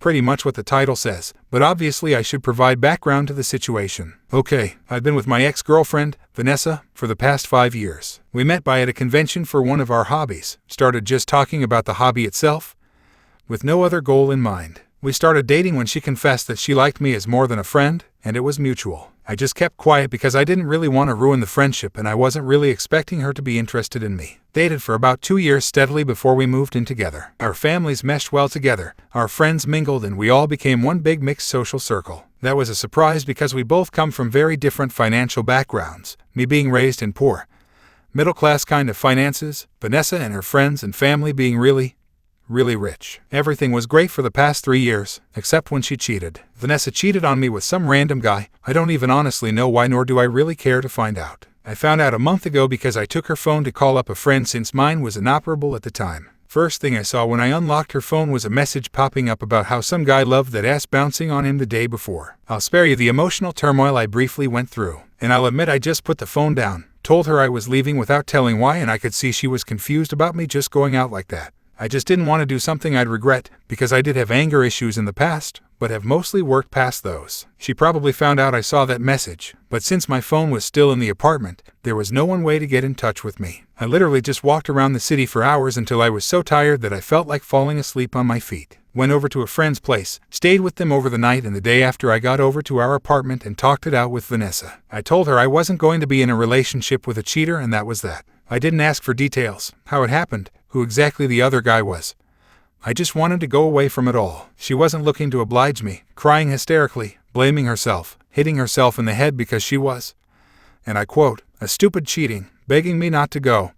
pretty much what the title says, but obviously I should provide background to the situation. Okay, I've been with my ex-girlfriend, Vanessa, for the past 5 years. We met at a convention for one of our hobbies, started just talking about the hobby itself, with no other goal in mind. We started dating when she confessed that she liked me as more than a friend, and it was mutual. I just kept quiet because I didn't really want to ruin the friendship and I wasn't really expecting her to be interested in me. Dated for about 2 years steadily before we moved in together. Our families meshed well together, our friends mingled, and we all became one big mixed social circle. That was a surprise because we both come from very different financial backgrounds, me being raised in poor, middle-class kind of finances, Vanessa and her friends and family being really rich. Everything was great for the past 3 years, except when she cheated. Vanessa cheated on me with some random guy. I don't even honestly know why, nor do I really care to find out. I found out a month ago because I took her phone to call up a friend since mine was inoperable at the time. First thing I saw when I unlocked her phone was a message popping up about how some guy loved that ass bouncing on him the day before. I'll spare you the emotional turmoil I briefly went through, and I'll admit I just put the phone down, told her I was leaving without telling why, and I could see she was confused about me just going out like that. I just didn't want to do something I'd regret, because I did have anger issues in the past, but have mostly worked past those. She probably found out I saw that message, but since my phone was still in the apartment, there was no one way to get in touch with me. I literally just walked around the city for hours until I was so tired that I felt like falling asleep on my feet. Went over to a friend's place, stayed with them over the night, and the day after I got over to our apartment and talked it out with Vanessa. I told her I wasn't going to be in a relationship with a cheater, and that was that. I didn't ask for details, how it happened, who exactly the other guy was. I just wanted to go away from it all. She wasn't looking to oblige me, crying hysterically, blaming herself, hitting herself in the head because she was, and I quote, a stupid cheating, begging me not to go,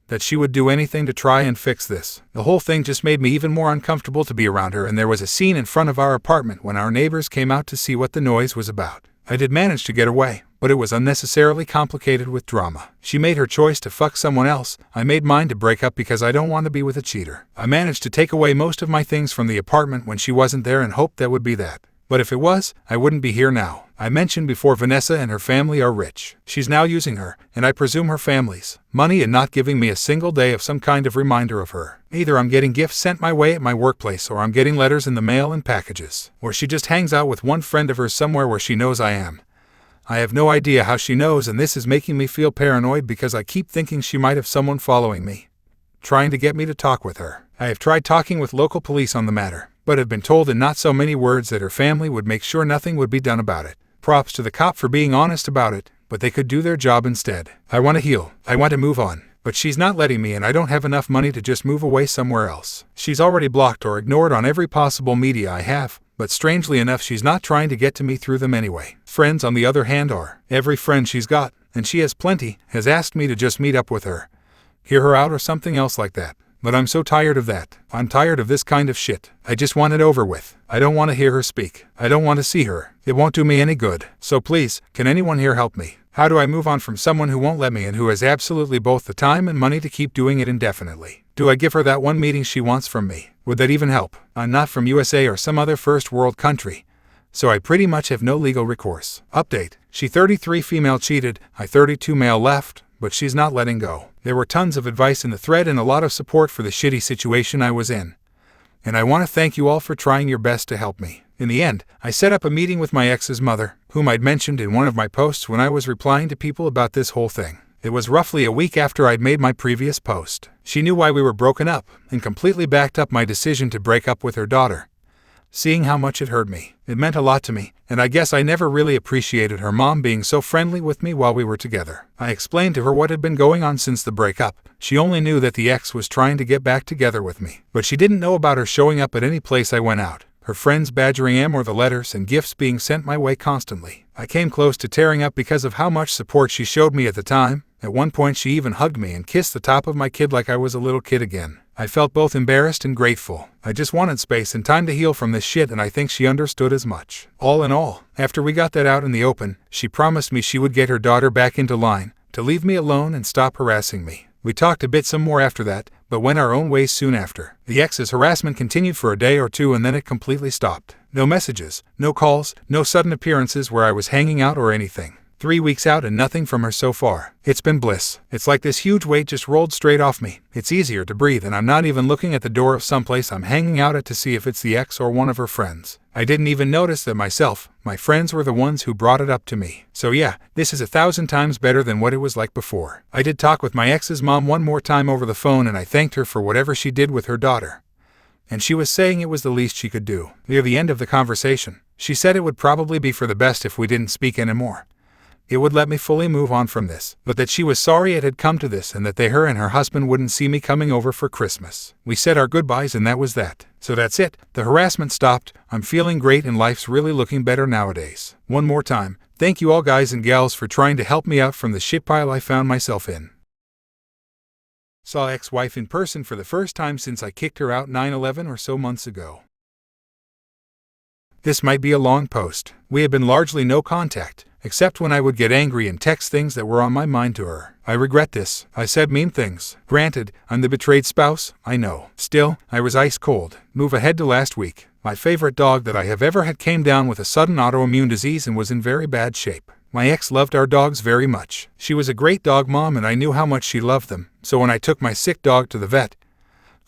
that she would do anything to try and fix this. The whole thing just made me even more uncomfortable to be around her, and there was a scene in front of our apartment when our neighbors came out to see what the noise was about. I did manage to get away, but it was unnecessarily complicated with drama. She made her choice to fuck someone else. I made mine to break up because I don't want to be with a cheater. I managed to take away most of my things from the apartment when she wasn't there and hoped that would be that. But if it was, I wouldn't be here now. I mentioned before Vanessa and her family are rich. She's now using her, and I presume her family's, money and not giving me a single day of some kind of reminder of her. Either I'm getting gifts sent my way at my workplace, or I'm getting letters in the mail and packages. Or she just hangs out with one friend of hers somewhere where she knows I am. I have no idea how she knows, and this is making me feel paranoid because I keep thinking she might have someone following me, trying to get me to talk with her. I have tried talking with local police on the matter, but have been told in not so many words that her family would make sure nothing would be done about it. Props to the cop for being honest about it, but they could do their job instead. I want to heal. I want to move on. But she's not letting me, and I don't have enough money to just move away somewhere else. She's already blocked or ignored on every possible media I have, but strangely enough she's not trying to get to me through them anyway. Friends, on the other hand, are. Every friend she's got, and she has plenty, has asked me to just meet up with her, hear her out or something else like that. But I'm so tired of that. I'm tired of this kind of shit. I just want it over with. I don't want to hear her speak. I don't want to see her. It won't do me any good. So please, can anyone here help me? How do I move on from someone who won't let me and who has absolutely both the time and money to keep doing it indefinitely? Do I give her that one meeting she wants from me? Would that even help? I'm not from USA or some other first world country, so I pretty much have no legal recourse. Update. She 33 female cheated, I 32 male left, but she's not letting go. There were tons of advice in the thread and a lot of support for the shitty situation I was in. And I want to thank you all for trying your best to help me. In the end, I set up a meeting with my ex's mother, whom I'd mentioned in one of my posts when I was replying to people about this whole thing. It was roughly a week after I'd made my previous post. She knew why we were broken up, and completely backed up my decision to break up with her daughter, seeing how much it hurt me. It meant a lot to me, and I guess I never really appreciated her mom being so friendly with me while we were together. I explained to her what had been going on since the breakup. She only knew that the ex was trying to get back together with me, but she didn't know about her showing up at any place I went out, her friends badgering him, or the letters and gifts being sent my way constantly. I came close to tearing up because of how much support she showed me at the time. At one point she even hugged me and kissed the top of my kid like I was a little kid again. I felt both embarrassed and grateful. I just wanted space and time to heal from this shit, and I think she understood as much. All in all, after we got that out in the open, she promised me she would get her daughter back into line, to leave me alone and stop harassing me. We talked a bit some more after that, but went our own ways soon after. The ex's harassment continued for a day or two, and then it completely stopped. No messages, no calls, no sudden appearances where I was hanging out or anything. 3 weeks out and nothing from her so far. It's been bliss. It's like this huge weight just rolled straight off me. It's easier to breathe and I'm not even looking at the door of someplace I'm hanging out at to see if it's the ex or one of her friends. I didn't even notice that myself. My friends were the ones who brought it up to me. So yeah, this is 1,000 times better than what it was like before. I did talk with my ex's mom one more time over the phone and I thanked her for whatever she did with her daughter. And she was saying it was the least she could do. Near the end of the conversation, she said it would probably be for the best if we didn't speak anymore. It would let me fully move on from this, but that she was sorry it had come to this and that her and her husband wouldn't see me coming over for Christmas. We said our goodbyes and that was that. So that's it. The harassment stopped. I'm feeling great and life's really looking better nowadays. One more time, thank you all guys and gals for trying to help me out from the shit pile I found myself in. Saw ex-wife in person for the first time since I kicked her out 9-11 or so months ago. This might be a long post. We had been largely no contact, except when I would get angry and text things that were on my mind to her. I regret this. I said mean things. Granted, I'm the betrayed spouse, I know. Still, I was ice cold. Move ahead to last week. My favorite dog that I have ever had came down with a sudden autoimmune disease and was in very bad shape. My ex loved our dogs very much. She was a great dog mom and I knew how much she loved them, so when I took my sick dog to the vet,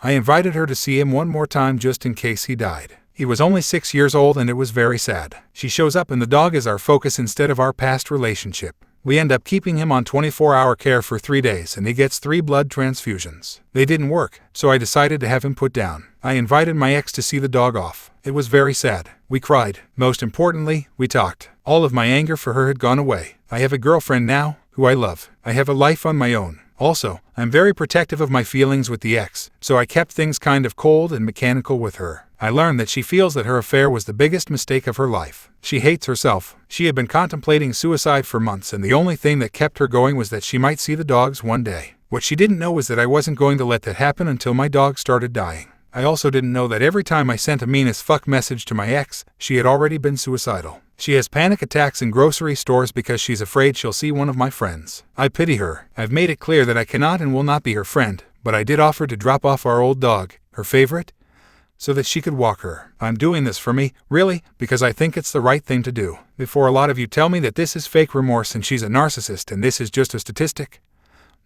I invited her to see him one more time just in case he died. He was only 6 years old and it was very sad. She shows up and the dog is our focus instead of our past relationship. We end up keeping him on 24-hour care for 3 days and he gets 3 blood transfusions. They didn't work, so I decided to have him put down. I invited my ex to see the dog off. It was very sad. We cried. Most importantly, we talked. All of my anger for her had gone away. I have a girlfriend now, who I love. I have a life on my own. Also, I'm very protective of my feelings with the ex, so I kept things kind of cold and mechanical with her. I learned that she feels that her affair was the biggest mistake of her life. She hates herself. She had been contemplating suicide for months and the only thing that kept her going was that she might see the dogs one day. What she didn't know was that I wasn't going to let that happen until my dog started dying. I also didn't know that every time I sent a mean as fuck message to my ex, she had already been suicidal. She has panic attacks in grocery stores because she's afraid she'll see one of my friends. I pity her. I've made it clear that I cannot and will not be her friend, but I did offer to drop off our old dog, her favorite, so that she could walk her. I'm doing this for me, really, because I think it's the right thing to do. Before a lot of you tell me that this is fake remorse and she's a narcissist and this is just a statistic,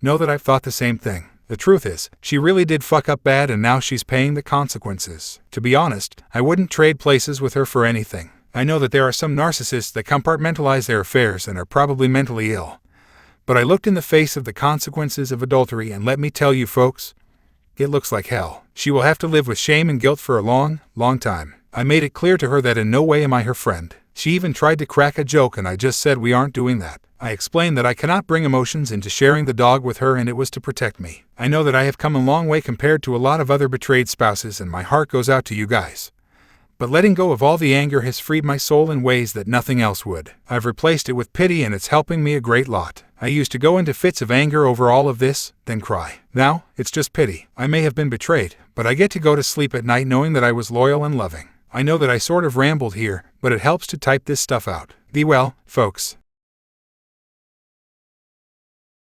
know that I've thought the same thing. The truth is, she really did fuck up bad and now she's paying the consequences. To be honest, I wouldn't trade places with her for anything. I know that there are some narcissists that compartmentalize their affairs and are probably mentally ill. But I looked in the face of the consequences of adultery and let me tell you folks, it looks like hell. She will have to live with shame and guilt for a long, long time. I made it clear to her that in no way am I her friend. She even tried to crack a joke and I just said we aren't doing that. I explained that I cannot bring emotions into sharing the dog with her and it was to protect me. I know that I have come a long way compared to a lot of other betrayed spouses and my heart goes out to you guys. But letting go of all the anger has freed my soul in ways that nothing else would. I've replaced it with pity and it's helping me a great lot. I used to go into fits of anger over all of this, then cry. Now, it's just pity. I may have been betrayed, but I get to go to sleep at night knowing that I was loyal and loving. I know that I sort of rambled here, but it helps to type this stuff out. Be well, folks.